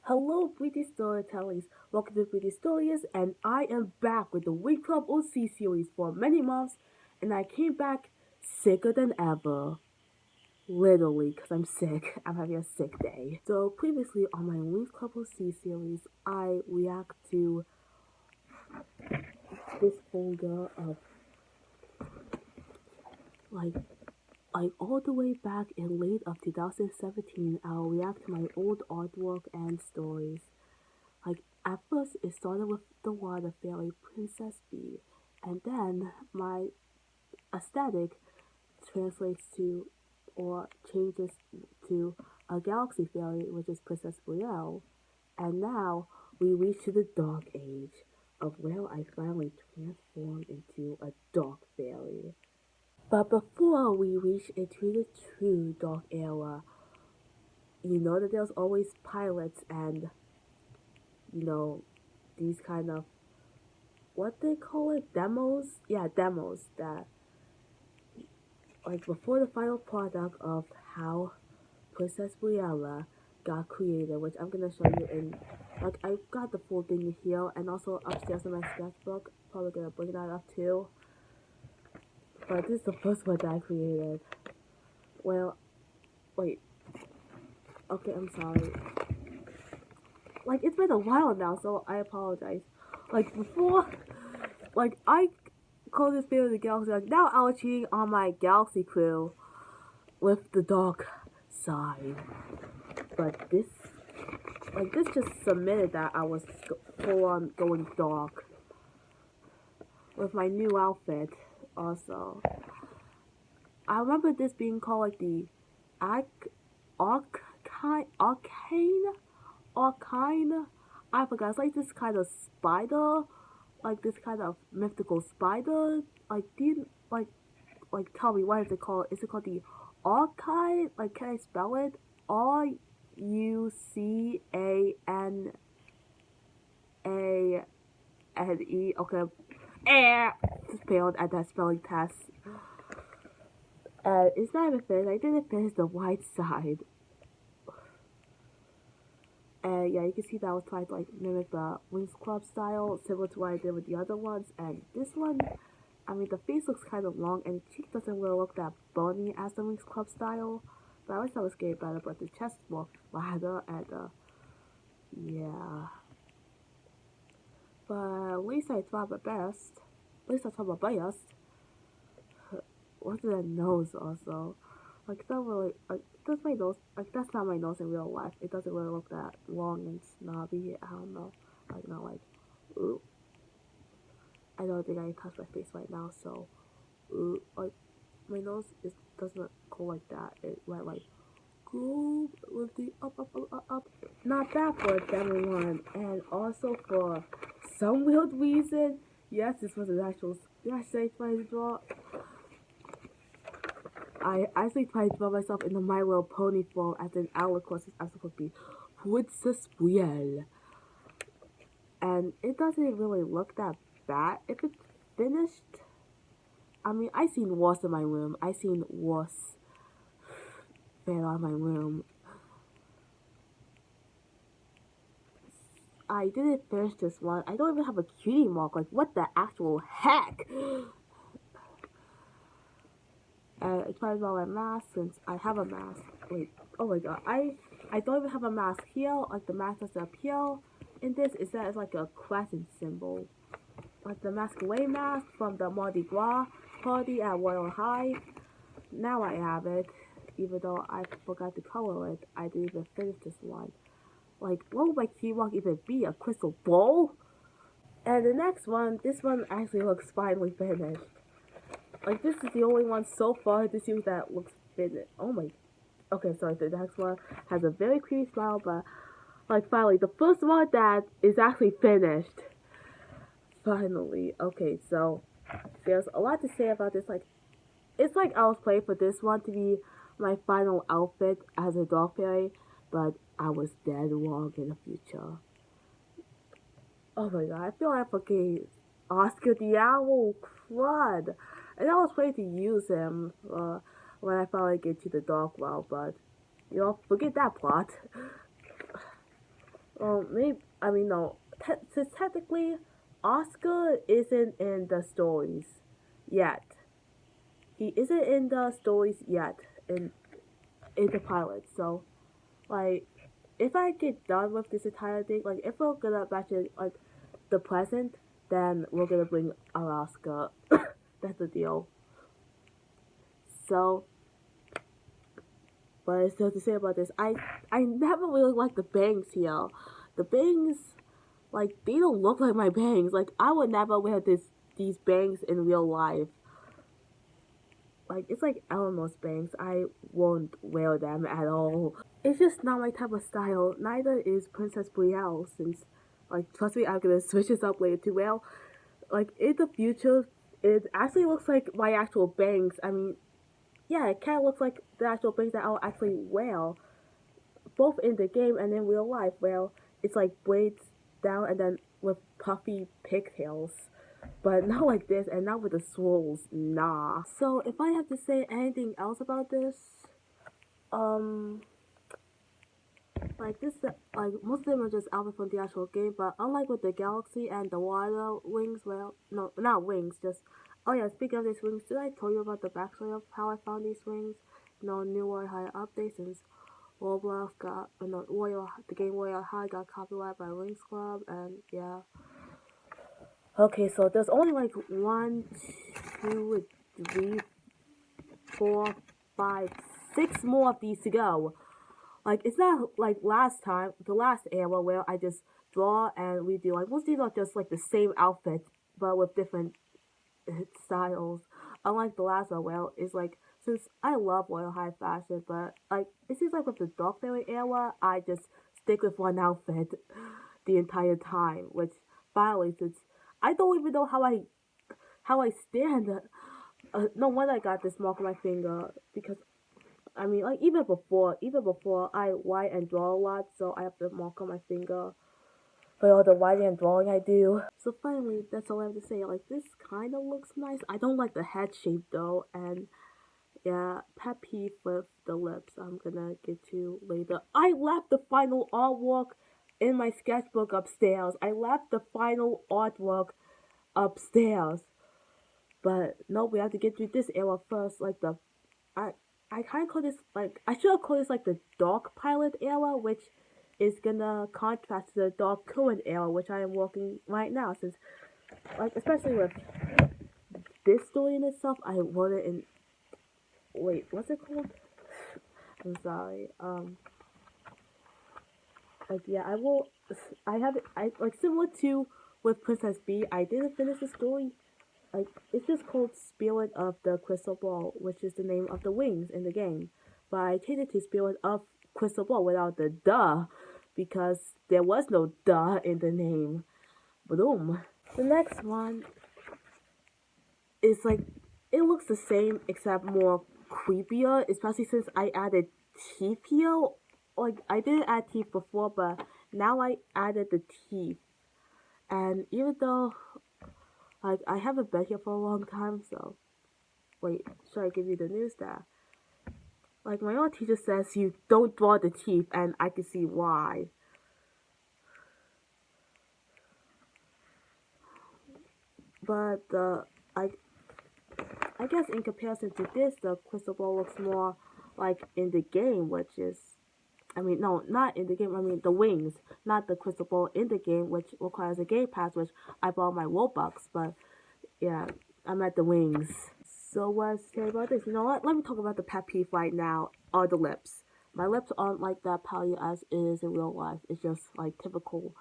Hello, British storytellers. Welcome to British Stories, and I am back with the Week Club OC series for many months, and I came back sicker than ever. Literally, because I'm sick. I'm having a sick day. So, previously on my Week Club OC series, I react to this folder of like all the way back in late of 2017. I'll react to my old artwork and stories. At first, it started with the water fairy Princess Bee, and then my aesthetic translates to or changes to a galaxy fairy, which is Princess Brielle. And now we reach to the dark age of where I finally transformed into a dark fairy. But before we reach into the true dark era, you know that there's always pilots and, you know, these kind of what they call it, demos? Yeah, demos that before the final product of how Princess Briella got created, which I'm gonna show you in I've got the full thing here and also upstairs in my sketchbook. Probably gonna bring that up too. But this is the first one that I created. Well, wait. Okay, I'm sorry. It's been a while now, so I apologize. Before, I call this video the Galaxy. Now I was cheating on my Galaxy crew with the dark side. But this just submitted that I was full on going dark with my new outfit. Also, I remember this being called the arcane. I forgot. It's like this kind of spider, this kind of mythical spider. Do you tell me what is it called? Is it called the archive? Can I spell it? Rucane. Okay. Failed at that spelling test. It's not even finished. I didn't finish the white side. And yeah, you can see that I was trying to mimic the Winx Club style, similar to what I did with the other ones. And this one, I mean, the face looks kind of long, and the cheek doesn't really look that bony as the Winx Club style. But I wish I was getting better, but the chest is more flatter, and yeah. But at least I tried my best. At least I tried my best. What's the nose also? It's not really, that's my nose, that's not my nose in real life. It doesn't really look that long and snobby. I don't know. Not ooh. I don't think I can touch my face right now, so, ooh, my nose doesn't go like that. It went go with the up. Not bad for a family one. And also for some weird reason, yes, this was an actual, yes, I tried to draw. I actually tried to draw myself in the My Little Pony form as an outlet course. I'm supposed to be Princess Brielle. And it doesn't really look that bad if it's finished. I mean, I seen worse in my room. I seen worse fan on my room. I didn't finish this one. I don't even have a cutie mark. What the actual heck? I tried to draw my mask since I have a mask. Wait, oh my god. I don't even have a mask here. The mask doesn't appear in this. Is that it's a crescent symbol. The masquerade mask from the Mardi Gras party at Royal High. Now I have it. Even though I forgot to color it, I didn't even finish this one. What would my key mark even be? A crystal ball? And the next one, this one actually looks finally finished. This is the only one so far this year that looks finished. Oh my. Okay, sorry, the next one has a very creepy smile, but finally, the first one that is actually finished. Finally. Okay, so there's a lot to say about this. It's I was playing for this one to be my final outfit as a dog fairy, but I was dead wrong in the future. Oh my god, I feel like fucking Oscar the Owl crud. And I was planning to use him when I finally get to the dog well, but forget that plot. Maybe I mean no. Since technically, Oscar isn't in the stories yet. He isn't in the stories yet in the pilot. So like, if I get done with this entire thing, like if we're gonna mention like the present, then we're gonna bring Alaska. That's the deal. So, but so to say about this, I never really liked the bangs here. The bangs, like they don't look like my bangs. Like I would never wear these bangs in real life. Like it's like Elmo's bangs. I won't wear them at all. It's just not my type of style. Neither is Princess Brielle. Since, like, trust me, I'm gonna switch this up later too. Well, like in the future, it actually looks like my actual bangs. I mean, yeah, it kind of looks like the actual bangs that I'll actually wear, both in the game and in real life. Well, it's like braids down and then with puffy pigtails. But not like this, and not with the swirls. Nah. So if I have to say anything else about this, um, like this, like most of them are just outfits from the actual game. But unlike with the Galaxy and the Water Wings, well, no, not wings, just. Oh yeah, speaking of these wings, did I tell you about the backstory of how I found these wings? No new Warrior High updates since Roblox got, no, Warrior, the game Warrior High got copyrighted by Winx Club, and yeah. Okay, so there's only like one, two, three, four, five, six more of these to go. Like it's not like last time, the last era where I just draw and redo. Like most of these are just like the same outfit but with different styles. Unlike the last one, well, it's like since I love royal high fashion, but like it seems like with the Dark Fairy era, I just stick with one outfit the entire time, which finally since I don't even know how I stand. No wonder I got this mark on my finger because I mean, like even before I write and draw a lot, so I have the mark on my finger for all the writing and drawing I do. So finally, that's all I have to say. Like this kind of looks nice. I don't like the head shape though, and yeah, pet peeve with the lips. I'm gonna get to later. I left the final artwork in my sketchbook upstairs. I left the final artwork upstairs. But no, we have to get through this era first. Like I I kind of call this like I should have called this like the dark pilot era, which is gonna contrast to the dark current era, which I am working right now. Since like especially with this story in itself, I wrote it in wait, what's it called? I'm sorry. Like yeah, I will. I have it. I like similar to with Princess B. I didn't finish the story. Like it's just called Spirit of the Crystal Ball, which is the name of the wings in the game. But I changed it to Spirit of Crystal Ball without the duh, because there was no duh in the name. Boom. The next one is like it looks the same except more creepier, especially since I added teeth here. Like I didn't add teeth before, but now I added the teeth. And even though like I haven't been here for a long time, so wait, should I give you the news there? Like my old teacher says you don't draw the teeth and I can see why. But I guess in comparison to this the crystal ball looks more like in the game, which is I mean no, not in the game, I mean the wings, not the crystal ball in the game, which requires a game pass, which I bought my Robux, but yeah, I'm at the wings. So what's to say about this? You know what? Let me talk about the pet peeve right now. Are the lips. My lips aren't like that pouty as it is in real life. It's just like typical.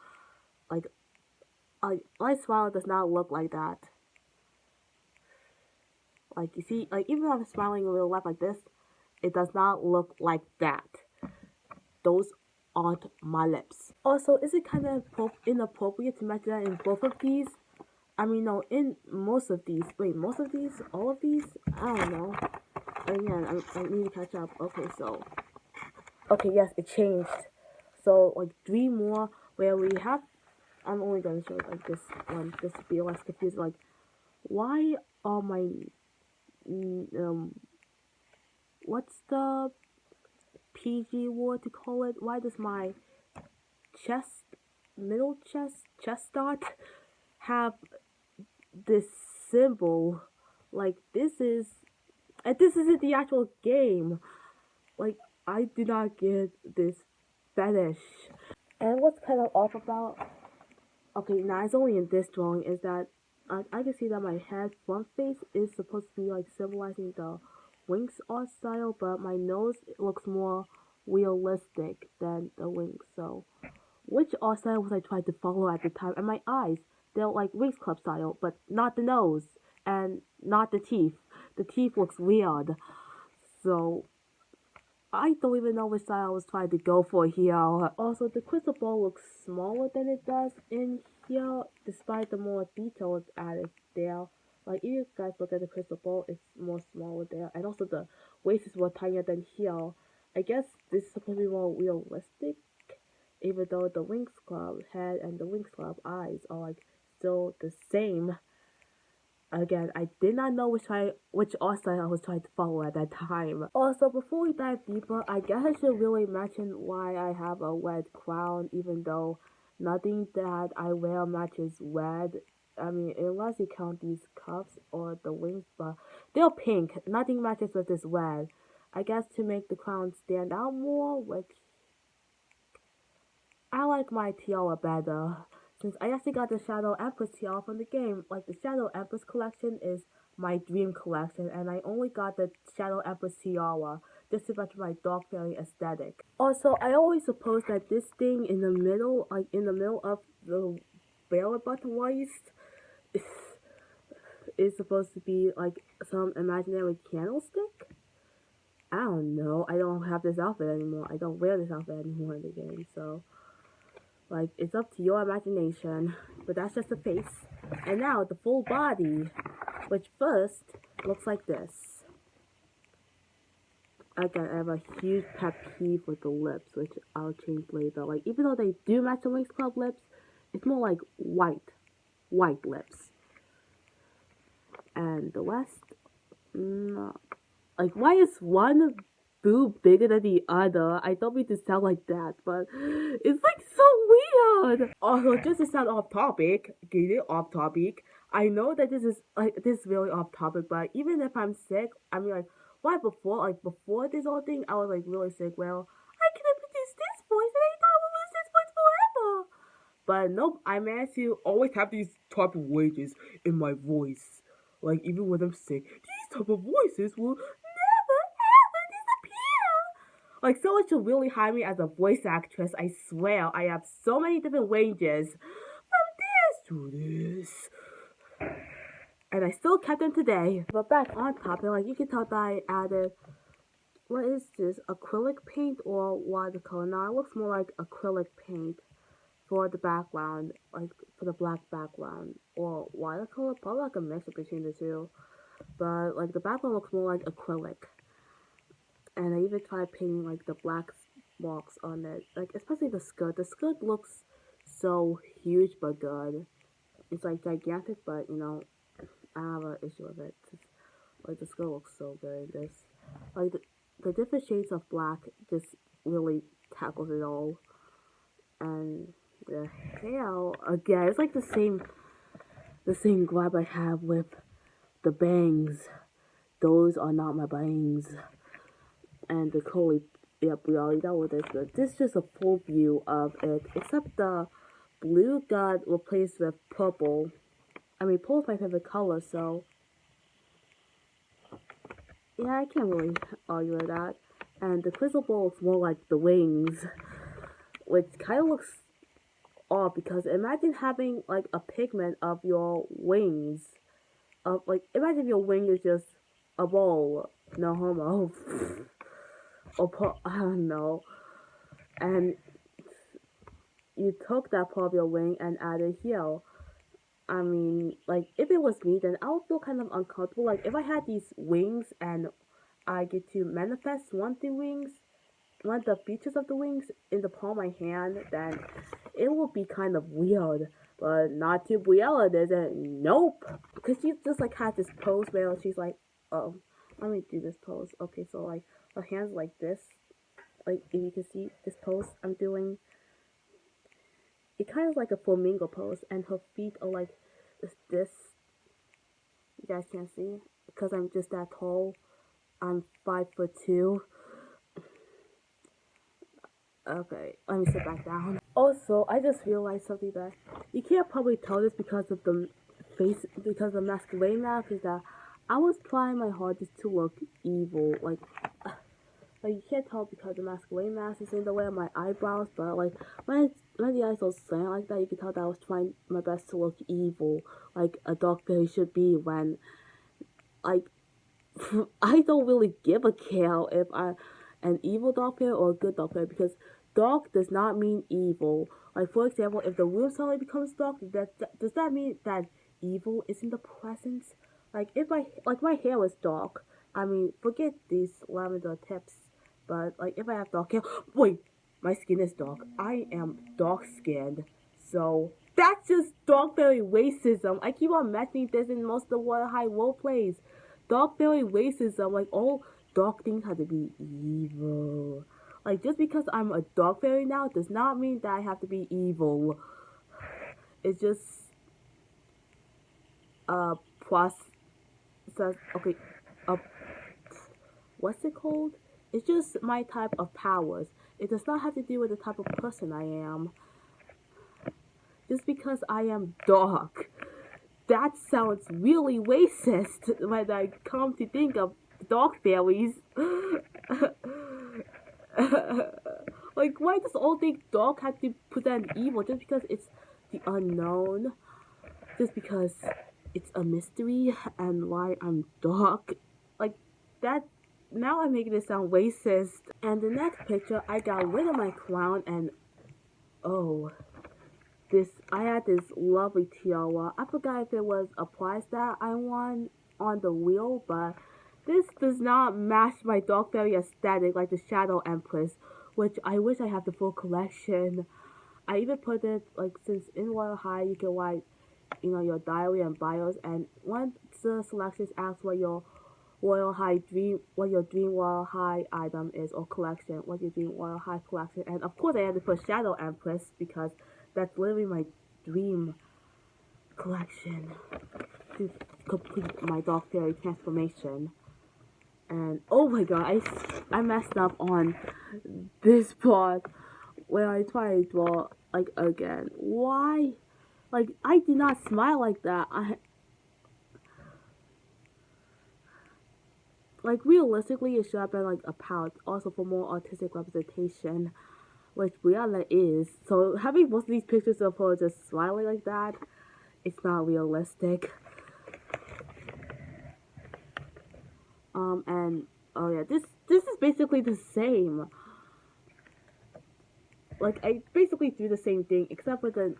Like, my smile does not look like that. Like you see, like even though I'm smiling in real life like this, it does not look like that. Those aren't my lips. Also, is it kind of inappropriate to mention that in both of these? I mean, no, in most of these. Wait, most of these? All of these? I don't know. Again, I need to catch up. Okay, so. Okay, yes, it changed. So, like, three more where we have. I'm only gonna show like this one just to be less confused. Like, why are my. What's the PG word to call it? Why does my chest middle chest dot have this symbol. Like this isn't the actual game. Like I do not get this fetish. And what's kind of off about, okay, now it's only in this drawing, is that I can see that my head front face is supposed to be like symbolizing the Winx art style, but my nose looks more realistic than the Winx. So, which art style was I trying to follow at the time? And my eyes, they're like Winx Club style, but not the nose and not the teeth. The teeth looks weird. So, I don't even know which side I was trying to go for here. Also, the crystal ball looks smaller than it does in here, despite the more detail it's added there. Like, if you guys look at the crystal ball, it's more smaller there. And also, the waist is more tinier than here. I guess this is supposed to be more realistic, even though the Winx Club head and the Winx Club eyes are, like, still the same. Again, I did not know which art style I was trying to follow at that time. Also, before we dive deeper, I guess I should really mention why I have a red crown, even though nothing that I wear matches red. I mean, unless you count these cuffs or the wings, but they're pink. Nothing matches with this red. I guess to make the crown stand out more, which I like my tiara better. Since I actually got the Shadow Empress tiara from the game, like the Shadow Empress collection is my dream collection, and I only got the Shadow Empress tiara just to match my Dark Fairy aesthetic. Also, I always suppose that this thing in the middle, like in the middle of the belly button waist, is supposed to be like some imaginary candlestick. I don't know. I don't have this outfit anymore. I don't wear this outfit anymore in the game, so like, it's up to your imagination, but that's just the face. And now the full body, which first looks like this. Again, I have a huge pet peeve with the lips, which I'll change later. Like, even though they do match the Winx Club lips, it's more like white lips. And the rest, no. Like, why is one boob bigger than the other? I don't mean to sound like that, but it's like so weird. Also, just to sound off topic, get it off topic. I know that this is really off topic, but even if I'm sick, I mean, like, why before this whole thing, I was like really sick. Well, I couldn't produce this voice, and I thought I would lose this voice forever. But nope, I managed to always have these type of wages in my voice. Like, even when I'm sick, these type of voices will never ever disappear. Like, someone should really hire me as a voice actress. I swear, I have so many different ranges. From this to this. And I still kept them today. But back on topic, like, you can tell that I added, what is this, acrylic paint or watercolor? Now, it looks more like acrylic paint for the background, like for the black background, or watercolor, probably like a mix between the two. But like the background looks more like acrylic, and I even tried painting like the black marks on it, like especially the skirt. The skirt looks so huge but good. It's like gigantic, but you know I have an issue with it. Like the skirt looks so good. This like the different shades of black just really tackles it all, and the hair again, it's like the same vibe I have with the bangs. Those are not my bangs. And the curly, yep, we already know what this is. This is just a full view of it, except the blue got replaced with purple. I mean, purple is my favorite color, so yeah, I can't really argue with that. And the crystal ball looks more like the wings, which kind of looks odd because imagine having like a pigment of your wings. Of like, imagine your wing is just a ball, no homo, or I don't know, and you took that part of your wing and added here. I mean, like, if it was me, then I would feel kind of uncomfortable. Like, if I had these wings and I get to manifest one of the features of the wings in the palm of my hand, then it would be kind of weird. But not too weird, is it? Nope. Because she just, like, had this pose where she's like, oh, let me do this pose. Okay, so, like, her hands like this. Like, if you can see this pose I'm doing. it kind of like a flamingo pose, and her feet are like this. You guys can't see because I'm just that tall. I'm 5'2". Okay, let me sit back down. Also, I just realized something that you can't probably tell this because of the face, because the masquerade mask is that I was trying my hardest to look evil. Like you can't tell because the masquerade mask is in the way of my eyebrows, but like when the eyes are slant like that, you can tell that I was trying my best to look evil, like a dog fairy should be when like I don't really give a care if I an evil dog fairy or a good dog fairy because dark does not mean evil. Like for example, if the room suddenly becomes dark, does that mean that evil is in the presence? Like if my hair was dark, I mean forget these lavender tips, but like if I have dark hair, wait, my skin is dark. I am dark skinned, so that's just dark fairy racism. I keep on mentioning this in most of the Water High role plays. Dark fairy racism, like all dark things have to be evil. Like just because I'm a dark fairy now does not mean that I have to be evil. It's just a process. Okay, a what's it called? It's just my type of powers. It does not have to do with the type of person I am. Just because I am dark. That sounds really racist when I come to think of dark fairies. Like, why does all think dark have to present evil just because it's the unknown? Just because it's a mystery and why I'm dark? Like, that. Now I'm making it sound racist. And the next picture, I got rid of my crown and oh, I had this lovely tiara. I forgot if it was a prize that I won on the wheel, but this does not match my Dark Fairy aesthetic like the Shadow Empress, which I wish I had the full collection. I even put it like since in Royal High you can write, your diary and bios, and once the selections ask what your dream Royal High item is or collection, what your dream Royal High collection, and of course I had to put Shadow Empress because that's literally my dream collection to complete my Dark Fairy transformation. And oh my god, I messed up on this part where I try to draw like again. Why? Like I did not smile like that. Like realistically it should have been like a pout, also for more artistic representation, which Brianna is. So having most of these pictures of her just smiling like that, it's not realistic. And oh yeah, this is basically the same. Like I basically do the same thing except with the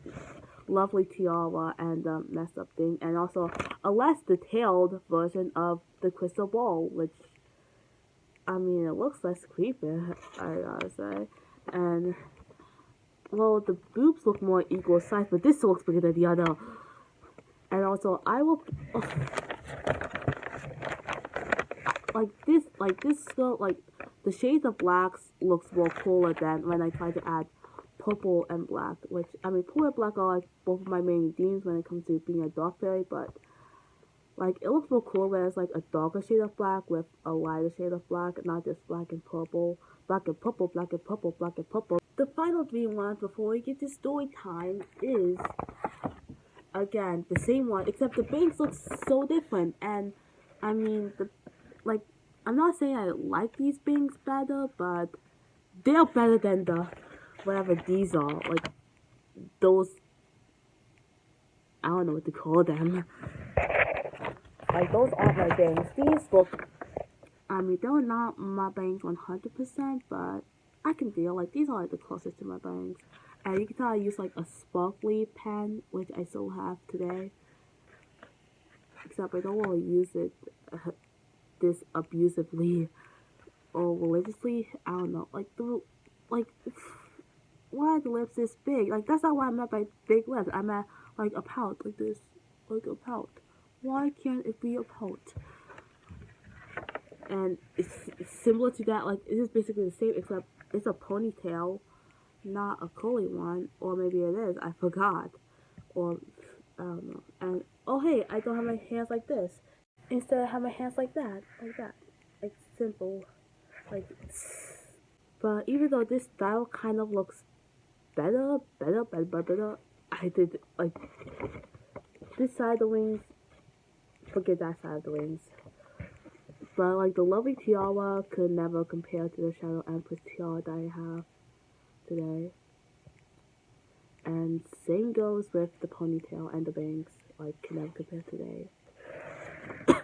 lovely tiara and the messed up thing, and also a less detailed version of the crystal ball, which I mean it looks less creepy, I gotta say. And well, the boobs look more equal size, but this looks bigger than the other. And also, I will like this skirt, like the shades of blacks looks more cooler than when I try to add purple and black. Which I mean, purple and black are like both of my main themes when it comes to being a dark fairy, but like it looks more cool when it's like a darker shade of black with a lighter shade of black, not just black and purple, black and purple, black and purple, black and purple. The final dream one before we get to story time is again the same one, except the bangs look so different. And I mean, like I'm not saying I like these bangs better, but they're better than the whatever these are. Like those, I don't know what to call them. Like those aren't my bangs. These look. I mean, they're not my bangs 100%, but I can feel like these are like the closest to my bangs. And you can tell I use like a sparkly pen, which I still have today. Except I don't really use it this abusively or religiously. I don't know. Like why are the lips this big? Like that's not what I meant by big lips. I meant like a pout, like this, like a pout. Why can't it be a pout? And it's similar to that. Like it is basically the same, except it's a ponytail, not a curly one, or maybe it is, I forgot, or I don't know. And oh hey, I don't have my hands like this. Instead I have my hands like that, like simple, like. But even though this style kind of looks better, I did like this side of the wings. Forget that side of the wings. But like the lovely tiara could never compare to the Shadow Empress tiara that I have today. And same goes with the ponytail and the bangs. Like can never compare today.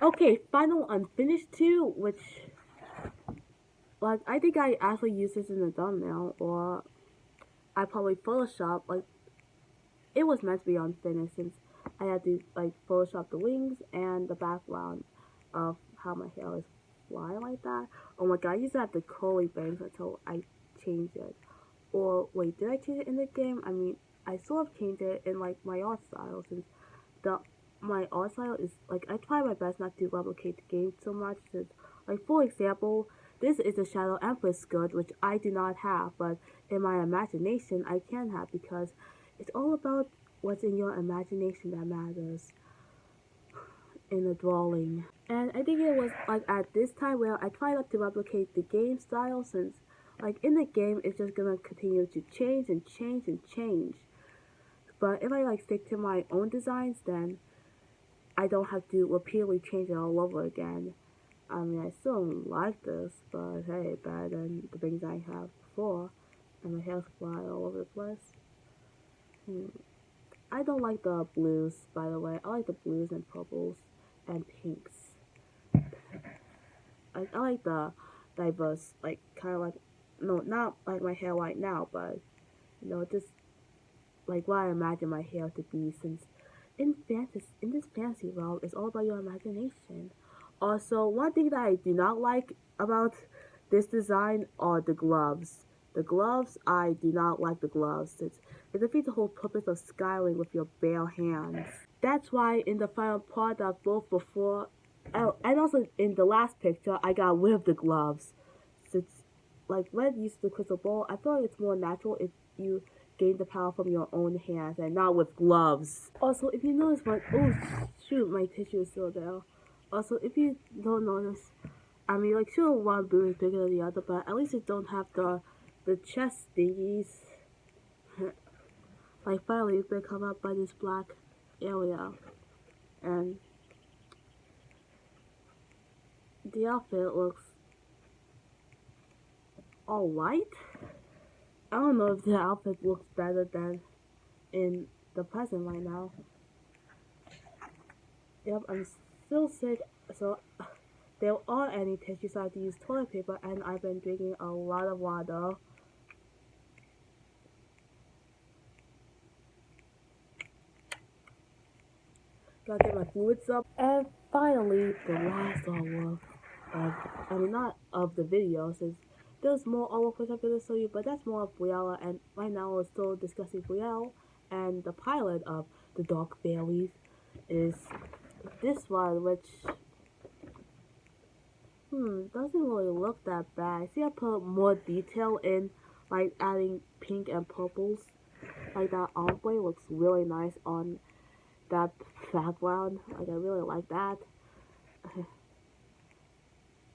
Okay, final unfinished 2, which like I think I actually used this in the thumbnail, or I probably Photoshop. Like it was meant to be unfinished since I had to like Photoshop the wings and the background of how my hair is flying like that. Oh my god, I used to have the curly bangs until I changed it. Or wait, did I change it in the game? I mean, I sort of changed it in like my art style since the my art style is like I try my best not to replicate the game so much. Since like for example, this is a Shadow Empress skirt which I do not have, but in my imagination I can have because it's all about what's in your imagination that matters in the drawing. And I think it was like at this time where I try not to replicate the game style since like in the game it's just gonna continue to change and change and change. But if I like stick to my own designs, then I don't have to repeatedly change it all over again. I mean, I still don't like this, but hey, better than the things I have before. And my hair's fly all over the place. I don't like the blues, by the way. I like the blues and purples and pinks. I like the diverse, like, kind of like, no, not like my hair right now, but, you know, just like what I imagine my hair to be since in this fantasy world, it's all about your imagination. Also, one thing that I do not like about this design are the gloves. The gloves, I do not like the gloves. It defeats the whole purpose of skyling with your bare hands. That's why in the final product, both before and also in the last picture, I got rid of the gloves. Since like Red used the crystal ball, I feel like it's more natural if you gain the power from your own hands and not with gloves. Also, if you notice what, oh shoot, my tissue is still there. Also, if you don't notice, I mean, like, sure, one boob is bigger than the other, but at least it don't have the chest thingies. Like, finally, it's been covered up by this black area, and the outfit looks alright. I don't know if the outfit looks better than in the present right now. Yep, I'm still sick, so there aren't any tissues, so I have to use toilet paper, and I've been drinking a lot of water. Gotta get my fluids up. And finally, the last artwork not of the video, since there's more artwork which I'm gonna show you, but that's more of Briella, and right now we're still discussing Brielle, and the pilot of the Dark Fairies is this one, which doesn't really look that bad. See, I put more detail in, like adding pink and purples. Like that ombre looks really nice on that background. Like I really like that.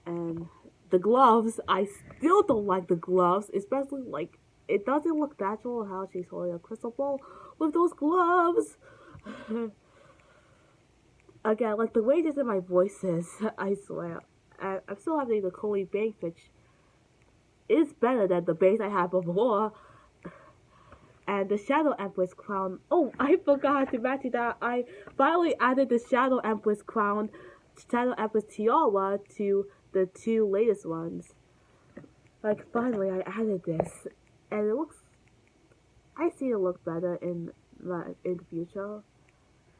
And the gloves, I still don't like the gloves, especially like it doesn't look natural how she's holding a crystal ball with those gloves. Again, like the way this in my voice is, I swear. I'm still having the Coley bangs, which is better than the bangs I had before. And the Shadow Empress crown. Oh, I forgot to mention that I finally added the Shadow Empress crown, Shadow Empress tiara to the 2 latest ones. Like finally, I added this, and it looks. I see it look better in the future,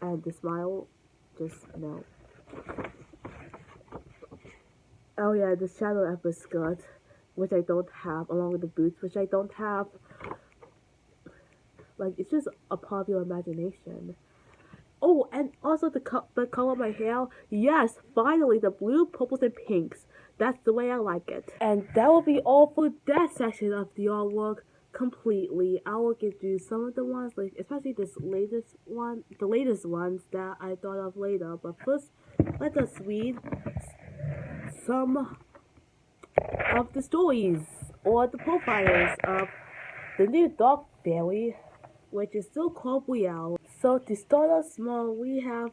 and the smile, just no. Oh yeah, the Shadow Empress skirt, which I don't have, along with the boots, which I don't have. Like, it's just a part of your imagination. Oh, and also the color of my hair. Yes, finally, the blue, purples, and pinks. That's the way I like it. And that will be all for that section of the artwork. completely. I will get through some of the ones, like especially this latest one, the latest ones that I thought of later. But first, let us read some of the stories or the profiles of the new dog fairy, which is still called Brielle. So to start off small, we have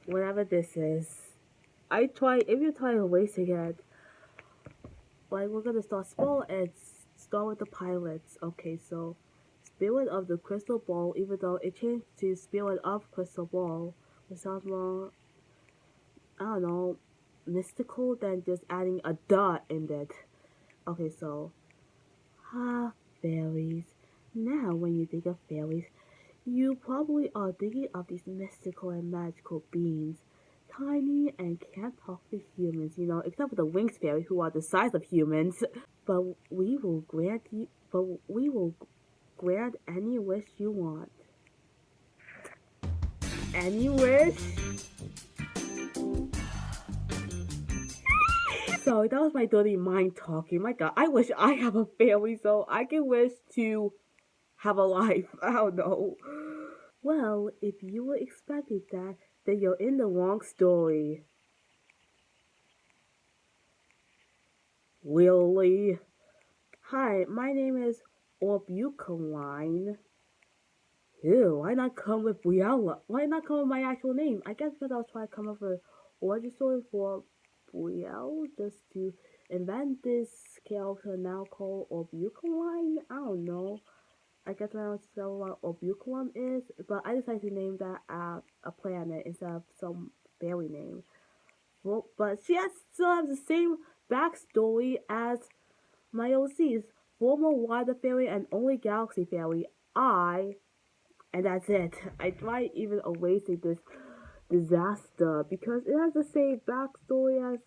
whatever this is. If you try erasing it, like we're gonna start small and start with the pilots. Okay, so Spirit of the Crystal Ball, even though it changed to Spirit of Crystal Ball, which sounds more, I don't know, mystical than just adding a dot in it. Okay, so, fairies. Now, when you think of fairies, you probably are thinking of these mystical and magical beings. Tiny and can't talk to humans, except for the Winx fairy who are the size of humans. But we will grant any wish you want. Any wish? So that was my dirty mind talking. My god, I wish I have a family so I can wish to have a life. I don't know. Well, if you were expecting that, then you're in the wrong story. Really? Hi, my name is Orbucaline. Ew, why not come with Briella? Why not come with my actual name? I guess because I was trying to come up with an origin story for Brielle, just to invent this character now called Orbucaline. I don't know. I guess I don't know what Orbuculum is, but I decided to name that a planet instead of some fairy name. Well, but still has the same backstory as my OC's former water fairy and only galaxy fairy. And that's it. I tried even erasing this disaster because it has the same backstory as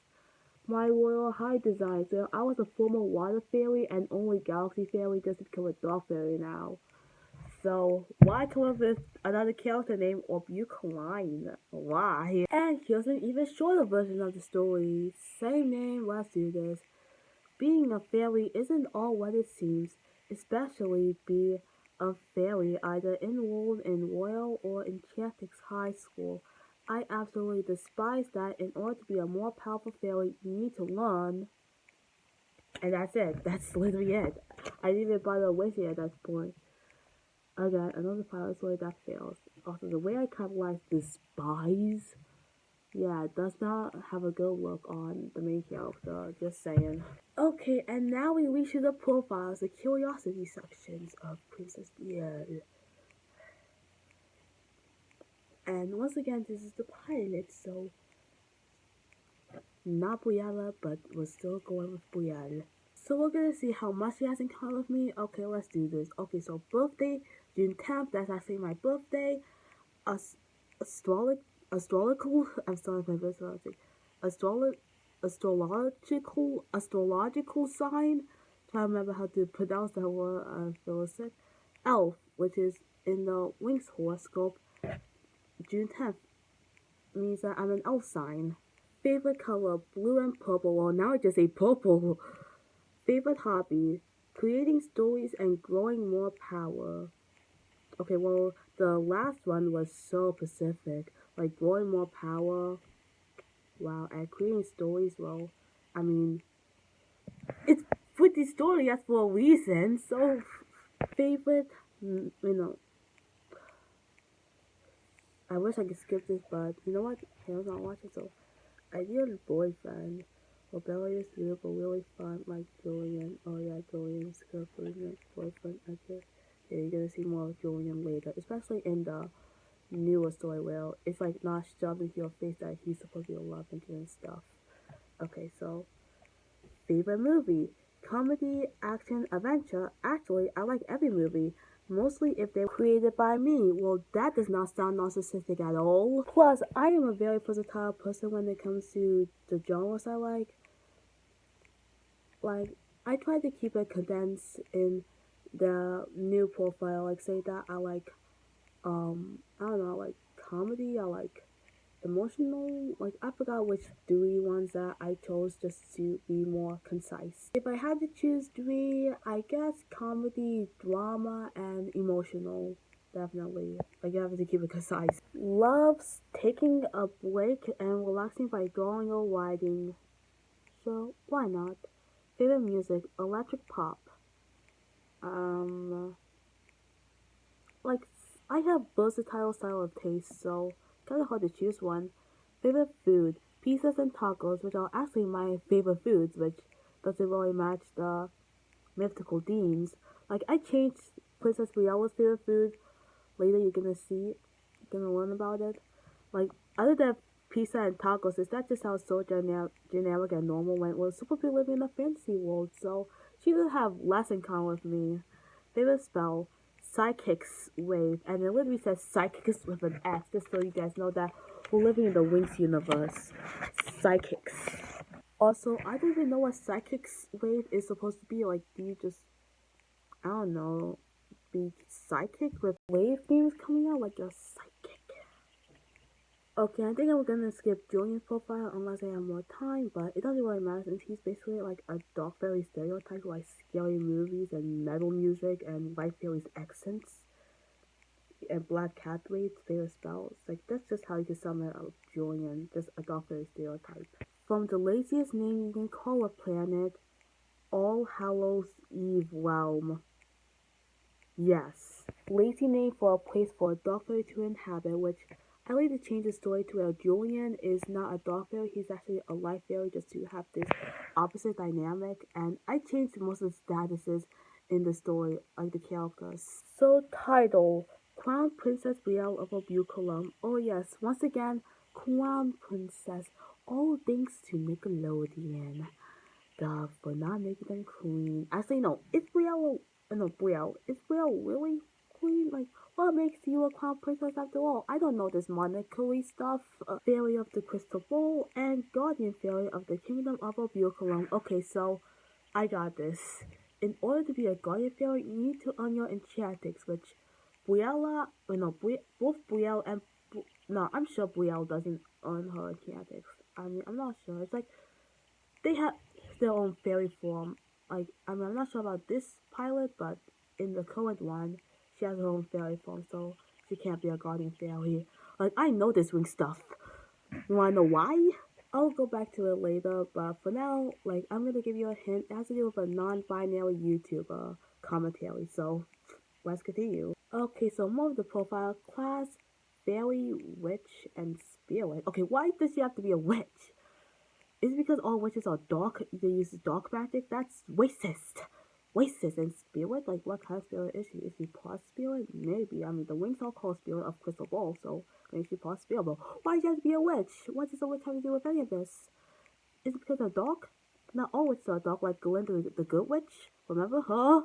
my royal high design. So I was a former water fairy and only galaxy fairy just to become a dog fairy now. So why come up with another character named Orbucaline? Why? And here's an even shorter version of the story. Same name, let's do this. Being a fairy isn't all what it seems, especially be a fairy either enrolled in Royal or Enchantix High School. I absolutely despise that. In order to be a more powerful fairy, you need to learn. And that's it. That's literally it. I didn't even bother wishing at that point. Again, another pilot story that fails. Also, the way I capitalize despise, yeah, it does not have a good look on the main character, just saying. Okay, and now we reach to the profiles, the curiosity sections of Princess Brielle. And once again, this is the pilot, so not Briella, but we're still going with Brielle. So we're gonna see how much she has in common with me. Okay, let's do this. Okay, so birthday, June 10th, that's actually my birthday. As- astrological, I'm sorry if my voice is astrological, astrological sign. Try to remember how to pronounce that word. I feel sick. Elf, which is in the Winx horoscope. June 10th means that I'm an elf sign. Favorite color, blue and purple. Well, now I just say purple. Favorite hobby, creating stories and growing more power. Okay, well, the last one was so specific. Like, growing more power. Wow, and creating stories, well, I mean, it's pretty story, that's for a reason. So, favorite, I wish I could skip this, but you know what? Taylor's not watching, so ideal boyfriend. Rebellious, beautiful, really fun, like Julian. Oh yeah, Julian's girlfriend, boyfriend. Okay, yeah, you're gonna see more of Julian later, especially in the newer story where it's like not shoved into your face that he's supposed to be a love interest and stuff. Okay, so favorite movie. Comedy, action, adventure. Actually, I like every movie. Mostly if they were created by me. Well, that does not sound narcissistic at all. Plus, I am a very versatile person when it comes to the genres I like. Like, I try to keep it condensed in the new profile. Like, say that I like, I don't know, I like comedy, I like emotional. Like I forgot which three ones that I chose just to be more concise. If I had to choose three, I guess comedy, drama, and emotional. Definitely. Like you have to keep it concise. Loves taking a break and relaxing by drawing or writing. So why not? Favorite music, electric pop. Um, like I have versatile style of taste, so kind of hard to choose one. Favorite food, pizzas and tacos, which are actually my favorite foods, which doesn't really match the mythical themes. Like I changed Princess Brielle's favorite food. Later, you're gonna see, you're gonna learn about it. Like other than pizza and tacos, is that just sounds so generic and normal when we're supposed to be living in a fantasy world? So she would have less in common with me. Favorite spell, psychics wave, and it literally says psychics with an S, just so you guys know that we're living in the Winx universe. Psychics. Also, I don't even know what psychics wave is supposed to be. Like, do you just, I don't know, be psychic with wave themes coming out? Like, you're psychic. Okay, I think I'm gonna skip Julian's profile unless I have more time, but it doesn't really matter since he's basically like a dog fairy stereotype, like scary movies and metal music and white fairy's accents and black cat raids, favorite spells. Like, that's just how you can summon up Julian, just a dog fairy stereotype. From the laziest name you can call a planet, All Hallows Eve Realm. Yes. Lazy name for a place for a dog fairy to inhabit, which I like to change the story to where Julian is not a dog fairy, he's actually a life fairy just to have this opposite dynamic. And I changed most of the statuses in the story, like the characters. So, title Crown Princess Brielle of Obuculum. Oh, yes, once again, Crown Princess. All thanks to Nickelodeon. Duh, for not making them queen. Actually, no, it's Brielle. No, Brielle. Is Brielle really queen? Like, what makes you a crown princess after all? I don't know this monarchy stuff. Fairy of the Crystal Bowl and Guardian Fairy of the Kingdom of Obuculum. Okay, so I got this. In order to be a Guardian Fairy, you need to earn your enchantix, which Briella, no, both Brielle and no, I'm sure Brielle doesn't earn her enchantix. I mean, I'm not sure. It's like they have their own fairy form. Like, I mean, I'm not sure about this pilot, but in the current one, she has her own fairy form, so she can't be a guardian fairy. Like, I know this ring stuff. You wanna know why? I'll go back to it later, but for now, like, I'm gonna give you a hint. It has to do with a non-binary YouTuber commentary, so let's continue. Okay, so more of the profile. Class, fairy, witch, and spirit. Okay, why does she have to be a witch? Is it because all witches are dark? They use dark magic? That's racist. Racist and spirit? Like, what kind of spirit is she? Is she part spirit? Maybe. I mean, the Winx are called spirit of Crystal Ball, so maybe she part spirit. But why does she have to be a witch? What does a witch have to do with any of this? Is it because they're dark? Not all witches are dark, like Glinda, the good witch. Remember her?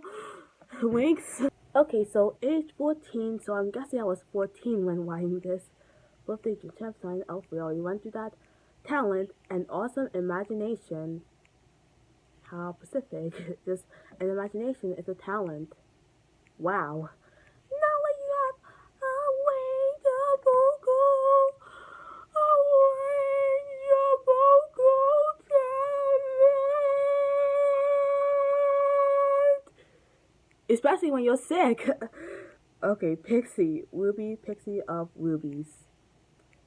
Winx? Okay, so age 14, so I'm guessing I was 14 when writing this. Birthday, chef, sign, elf, we already went through that. Talent and awesome imagination. How specific. Just an imagination is a talent. Wow. Now when you have a wageable goal, a wageable talent. Especially when you're sick. Okay, Pixie. Ruby, Pixie of Rubies.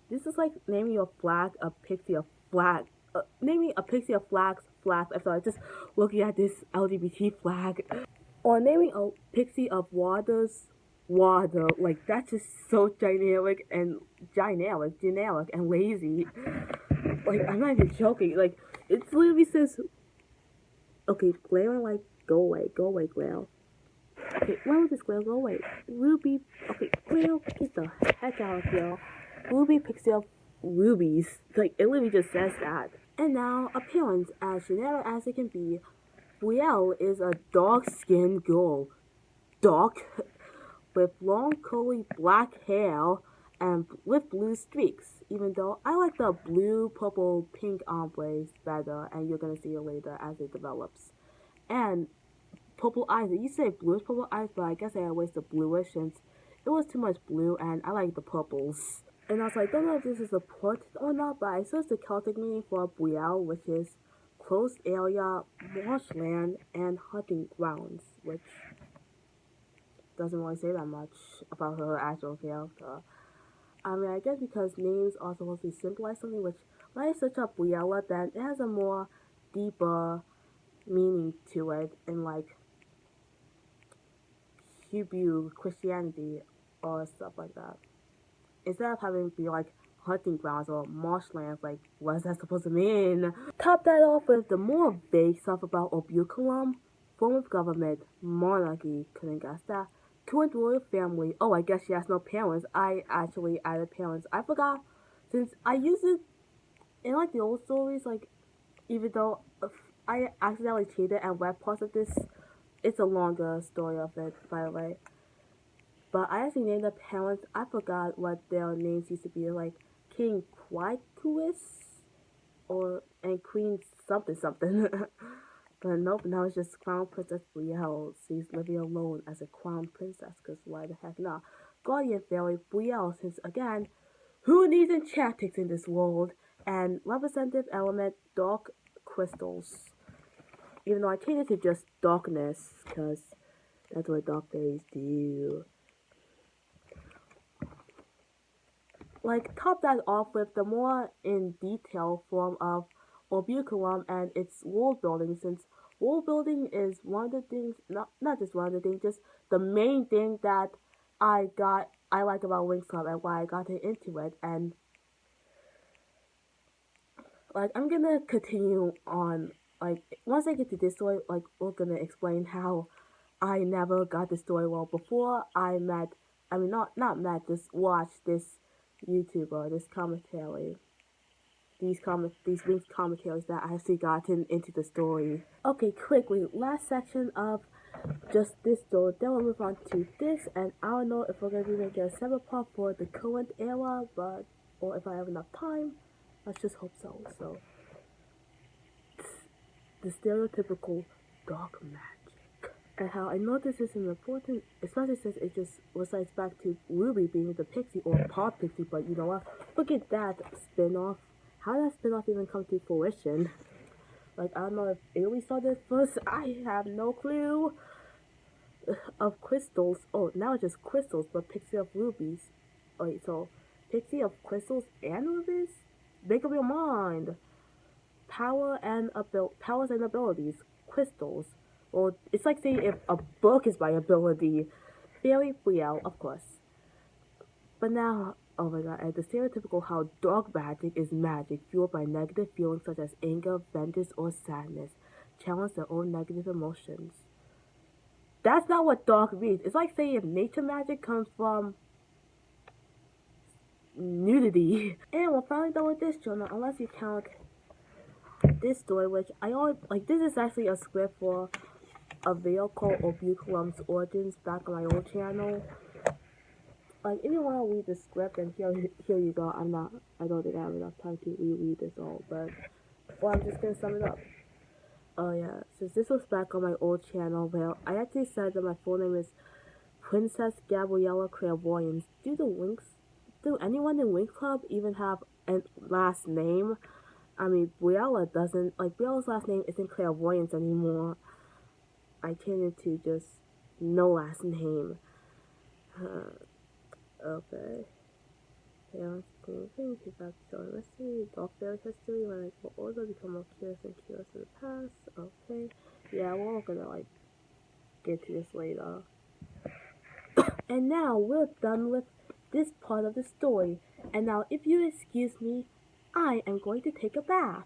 This is like naming a flag a pixie of flag. Naming a pixie of flags. I'm sorry, just looking at this LGBT flag. Or naming a pixie of water. Like, that's just so generic and lazy. Like, I'm not even joking. Like, it literally says, okay, glare like, go away, glare. Okay, why would this glare go away? Ruby, okay, glare, get the heck out of here. Ruby pixie of rubies. Like, it literally just says that. And now, appearance, as generic as it can be. Brielle is a dark-skinned girl. Dark, with long curly black hair and with blue streaks. Even though I like the blue, purple, pink ombres better, and you're gonna see it later as it develops. And purple eyes. You say bluish purple eyes, but I guess I always the bluish since it was too much blue, and I like the purples. And also, I don't know if this is important or not, but I searched the Celtic meaning for Brielle, which is closed area, marshland, and hunting grounds, which doesn't really say that much about her actual character. I mean, I guess because names are supposed to symbolize something, which when I search up Briella, then it has a more deeper meaning to it in like Hebrew Christianity or stuff like that. Instead of having it be like hunting grounds or marshlands, like what is that supposed to mean? Top that off with the more vague stuff about Obuculum, form of government, monarchy, couldn't guess that. Current royal family, oh I guess she has no parents. I actually added parents. I forgot since I used it in like the old stories, like even though I accidentally cheated and read parts of this, it's a longer story of it, by the way. But I actually named the parents. I forgot what their names used to be, like King Quaicus or and Queen something something. But nope, now it's just Crown Princess Brielle. She's living alone as a crown princess, because why the heck not? Guardian Fairy Brielle, since again, who needs enchantings in this world? And representative element dark crystals. Even though I changed it to just darkness, because that's what dark fairies do. Like top that off with the more in detail form of Orbuculum and its world building, since world building is one of the things, not just one of the things, just the main thing that I like about Winx Club and why I got into it. And like I'm gonna continue on, like once I get to this story, like we're gonna explain how I never got the story well before I met, I mean not met, just watched this YouTuber, this commentary, these Winx commentaries that I actually gotten into the story. Okay, quickly, last section of just this story, then we'll move on to this, and I don't know if we're gonna be making a separate part for the current era, but or if I have enough time. Let's just hope so. So the stereotypical dark magic. And how I know this isn't important, especially since it just recites back to Ruby being the pixie or Pop Pixie, but you know what? Look at that spin-off. How did that spin-off even come to fruition? Like, I don't know if Ailey started first, I have no clue. Of crystals, oh, now it's just crystals, but Pixie of rubies. Wait, so Pixie of crystals and rubies? Make up your mind. Powers and abilities, crystals. Well, it's like saying if a book is by ability, Fairy Brielle, of course. But now, oh my god, and the stereotypical how dark magic is magic fueled by negative feelings such as anger, vengeance, or sadness. Challenge their own negative emotions. That's not what dark means. It's like saying if nature magic comes from nudity. And we're finally done with this journal, unless you count this story, which I always like. This is actually a script for a video called Obuculum's Origins back on my old channel. Like, if you want to read the script, then here you go. I don't think I have enough time to reread this all, but well, I'm just gonna sum it up. Oh yeah, since this was back on my old channel, well, I actually said that my full name is Princess Gabriella Clairvoyance. Do anyone in Winx Club even have a last name? I mean, Briella doesn't, like, Briella's last name isn't Clairvoyance anymore. I changed it to just no last name. Okay. Parents, things, back story, mystery, dark fairy history, when I grow older, become more curious and curious in the past. Okay. Yeah, we're gonna, like, get to this later. And now we're done with this part of the story. And now, if you excuse me, I am going to take a bath.